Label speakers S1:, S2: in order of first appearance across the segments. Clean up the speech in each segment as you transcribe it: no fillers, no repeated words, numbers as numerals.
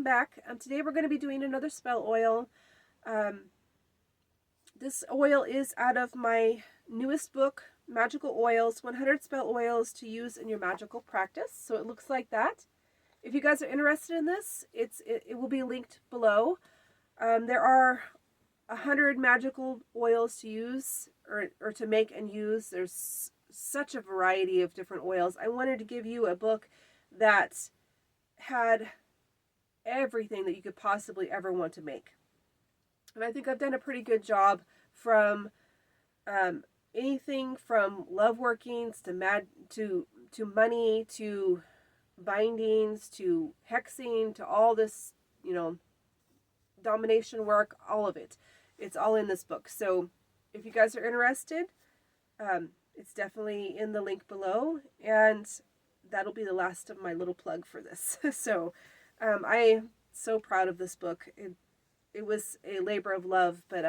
S1: back. Today we're going to be doing another spell oil. This oil is out of my newest book, Magical Oils, 100 Spell Oils to Use in Your Magical Practice. So it looks like that. If you guys are interested in this, it will be linked below. There are 100 magical oils to use or to make and use. There's such a variety of different oils. I wanted to give you a book that had everything that you could possibly ever want to make. And I think I've done a pretty good job from anything from love workings to money to bindings to hexing to all this, domination work, all of it. It's all in this book. So if you guys are interested, it's definitely in the link below, and that'll be the last of my little plug for this. So I'm so proud of this book. It was a labor of love, but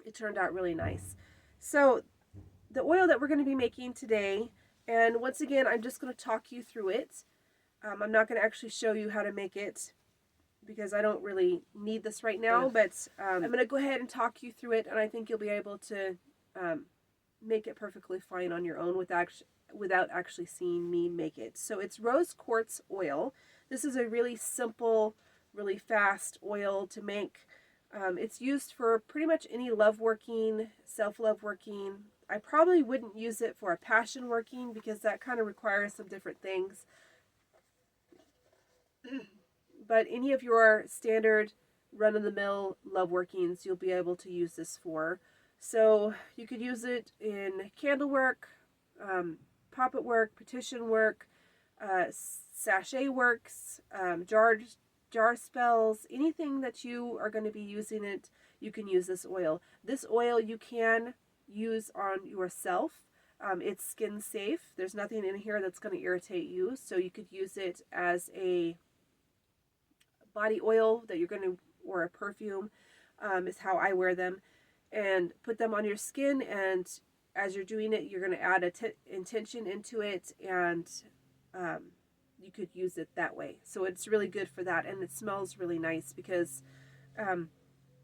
S1: it turned out really nice. So the oil that we're going to be making today, and once again, I'm just going to talk you through it. I'm not going to actually show you how to make it because I don't really need this right now, but I'm going to go ahead and talk you through it, and I think you'll be able to make it perfectly fine on your own without actually seeing me make it. So it's rose quartz oil. This is a really simple, really fast oil to make. It's used for pretty much any love working, self-love working. I probably wouldn't use it for a passion working because that kind of requires some different things. But any of your standard run-of-the-mill love workings, you'll be able to use this for. So you could use it in candle work, poppet work, petition work, sachet works, jar spells, anything that you are going to be using it, you can use this oil. This oil you can use on yourself. It's skin safe. There's nothing in here that's going to irritate you, so you could use it as a body oil that you're going to, or a perfume, is how I wear them, and put them on your skin, and as you're doing it, you're going to add intention into it, and you could use it that way. So it's really good for that, and it smells really nice because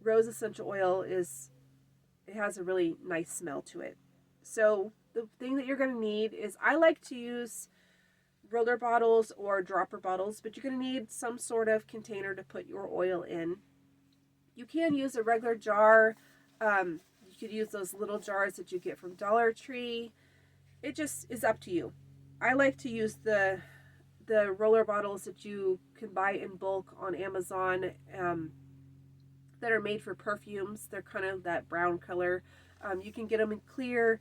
S1: rose essential oil it has a really nice smell to it. So the thing that you're going to need is, I like to use roller bottles or dropper bottles, but you're going to need some sort of container to put your oil in. You can use a regular jar. You could use those little jars that you get from Dollar Tree. It just is up to you. I like to use the roller bottles that you can buy in bulk on Amazon that are made for perfumes. They're kind of that brown color. You can get them in clear.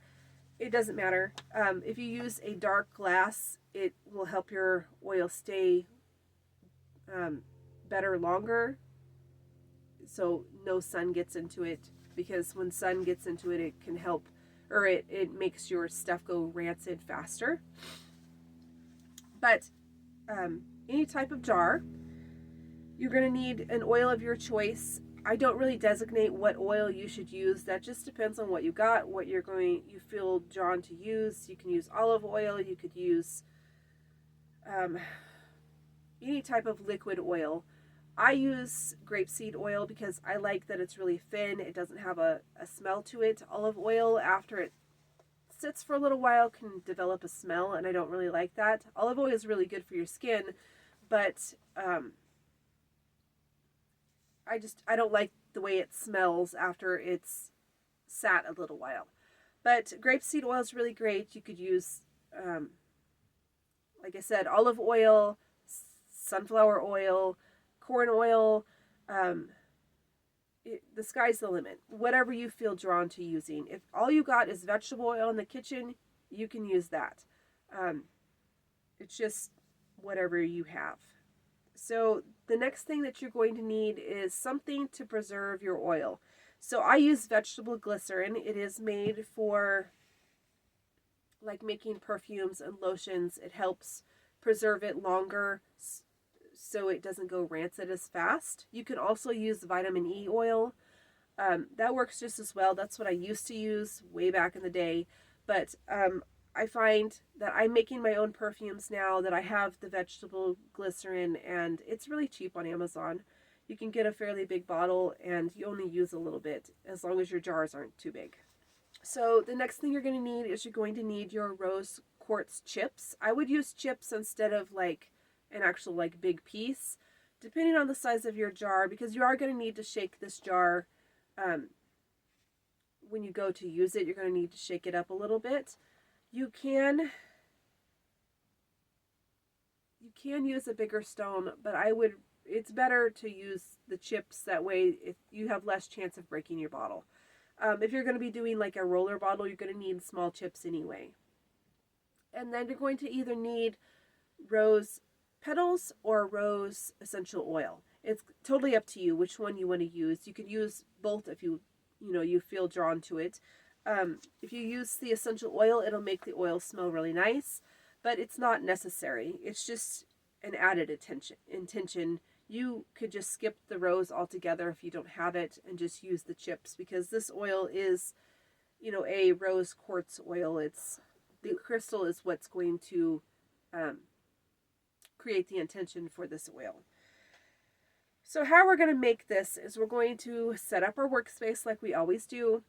S1: It doesn't matter. If you use a dark glass, it will help your oil stay better longer, so no sun gets into it, because when sun gets into it, it can help, or it makes your stuff go rancid faster. But any type of jar, you're going to need an oil of your choice. I don't really designate what oil you should use. That just depends on what you got, what you feel drawn to use. You can use olive oil. You could use any type of liquid oil. I use grapeseed oil because I like that it's really thin. It doesn't have a smell to it. Olive oil, after it sits for a little while, can develop a smell, and I don't really like that. Olive oil is really good for your skin, but I don't like the way it smells after it's sat a little while. But grapeseed oil is really great. You could use, like I said, olive oil, sunflower oil, corn oil. The sky's the limit. Whatever you feel drawn to using. If all you got is vegetable oil in the kitchen, you can use that. It's just whatever you have. So the next thing that you're going to need is something to preserve your oil. So I use vegetable glycerin. It is made for like making perfumes and lotions. It helps preserve it longer so it doesn't go rancid as fast. You can also use vitamin E oil. That works just as well. That's what I used to use way back in the day. But I find that I'm making my own perfumes now, that I have the vegetable glycerin, and it's really cheap on Amazon. You can get a fairly big bottle and you only use a little bit as long as your jars aren't too big. So the next thing you're going to need is you're going to need your rose quartz chips. I would use chips instead of like an actual like big piece, depending on the size of your jar, because you are going to need to shake this jar when you go to use it. You're going to need to shake it up a little bit. You can use a bigger stone, but it's better to use the chips. That way if you have less chance of breaking your bottle. If you're going to be doing like a roller bottle, you're going to need small chips anyway. And then you're going to either need rose petals or rose essential oil. It's totally up to you which one you want to use. You could use both if you feel drawn to it. If you use the essential oil, it'll make the oil smell really nice, but it's not necessary. It's just an added intention. You could just skip the rose altogether if you don't have it and just use the chips, because this oil is, a rose quartz oil. The crystal is what's going to create the intention for this oil. So how we're going to make this is we're going to set up our workspace like we always do,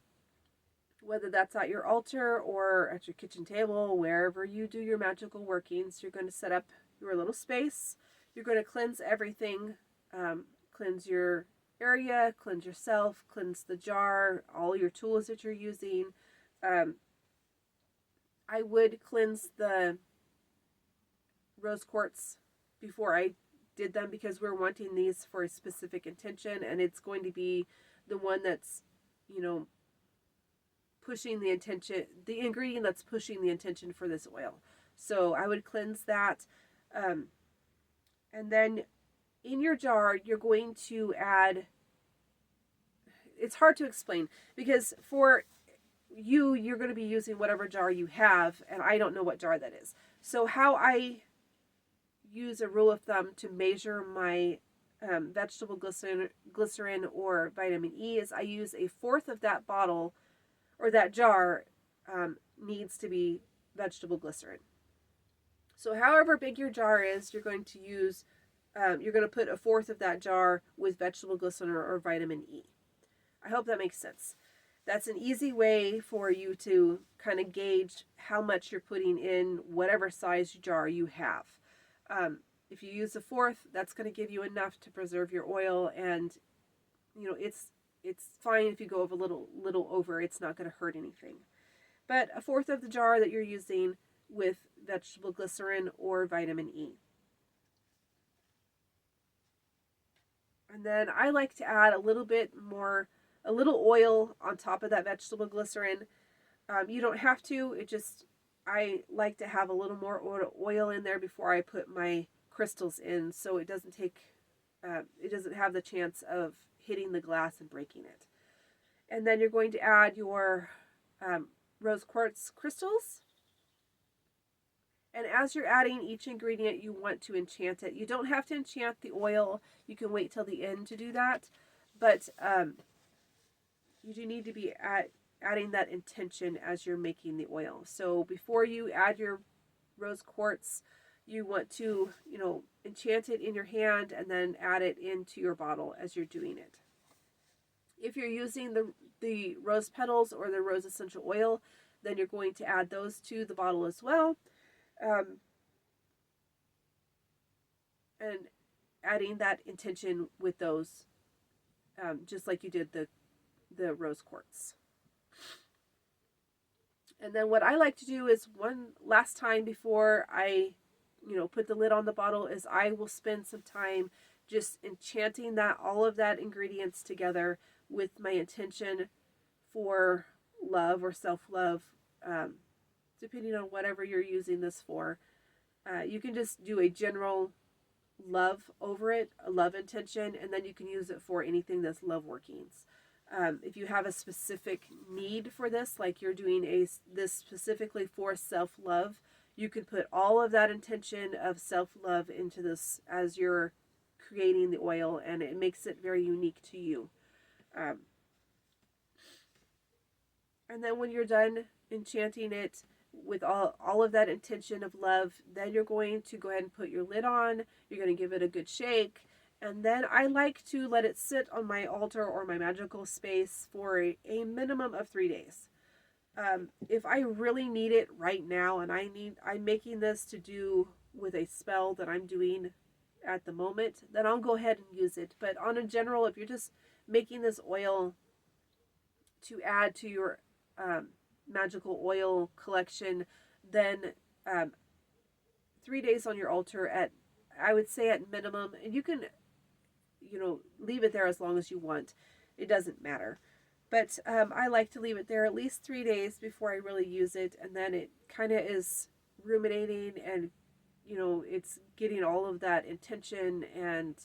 S1: whether that's at your altar or at your kitchen table, wherever you do your magical workings. You're going to set up your little space. You're going to cleanse everything, cleanse your area, cleanse yourself, cleanse the jar, all your tools that you're using. I would cleanse the rose quartz before I did them, because we're wanting these for a specific intention, and it's going to be the one that's, pushing the intention, the ingredient that's pushing the intention for this oil. So I would cleanse that. And then in your jar, you're going to add, it's hard to explain because for you're going to be using whatever jar you have, and I don't know what jar that is. So how I use a rule of thumb to measure my vegetable glycerin or vitamin E is I use a fourth of that bottle, or that jar needs to be vegetable glycerin. So however big your jar is, you're going to put a fourth of that jar with vegetable glycerin or vitamin E. I hope that makes sense. That's an easy way for you to kind of gauge how much you're putting in whatever size jar you have. If you use a fourth, that's going to give you enough to preserve your oil, and it's fine if you go a little over. It's not going to hurt anything. But a fourth of the jar that you're using with vegetable glycerin or vitamin E. And then I like to add a little oil on top of that vegetable glycerin. You don't have to. I like to have a little more oil in there before I put my crystals in, so it doesn't have the chance of hitting the glass and breaking it. And then you're going to add your rose quartz crystals. And as you're adding each ingredient, you want to enchant it. You don't have to enchant the oil. You can wait till the end to do that. But you do need to be adding that intention as you're making the oil. So before you add your rose quartz, you want to, enchant it in your hand and then add it into your bottle as you're doing it. If you're using the rose petals or the rose essential oil, then you're going to add those to the bottle as well. And adding that intention with those, just like you did the rose quartz. And then what I like to do is one last time before I, put the lid on the bottle, is I will spend some time just enchanting all of that ingredients together with my intention for love or self-love, depending on whatever you're using this for. You can just do a general love over it, a love intention, and then you can use it for anything that's love workings. If you have a specific need for this, like you're doing this specifically for self-love, you can put all of that intention of self-love into this as you're creating the oil, and it makes it very unique to you. And then when you're done enchanting it with all of that intention of love, then you're going to go ahead and put your lid on. You're going to give it a good shake. And then I like to let it sit on my altar or my magical space for a minimum of 3 days. If I really need it right now and I'm making this to do with a spell that I'm doing at the moment, then I'll go ahead and use it. But on a general, if you're just making this oil to add to your magical oil collection, then 3 days on your altar at, I would say at minimum, and you can, leave it there as long as you want. It doesn't matter. But I like to leave it there at least 3 days before I really use it, and then it kind of is ruminating, and it's getting all of that intention and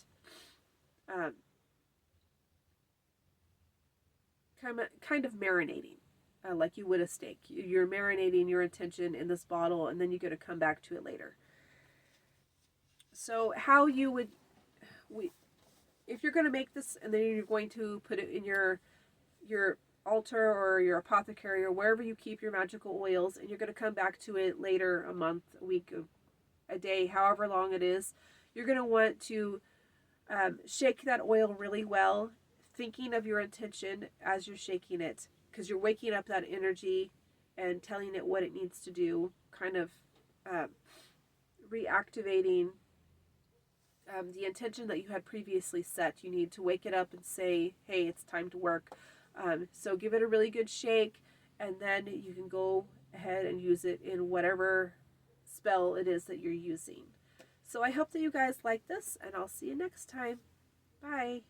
S1: kind of marinating, like you would a steak. You're marinating your intention in this bottle, and then you're going to come back to it later. So how you would, if you're going to make this and then you're going to put it in your altar or your apothecary or wherever you keep your magical oils, and you're going to come back to it later, a month, a week, a day, however long it is, you're going to want to shake that oil really well, thinking of your intention as you're shaking it, because you're waking up that energy and telling it what it needs to do, kind of reactivating the intention that you had previously set. You need to wake it up and say, hey, it's time to work. So give it a really good shake, and then you can go ahead and use it in whatever spell it is that you're using. So I hope that you guys like this, and I'll see you next time. Bye.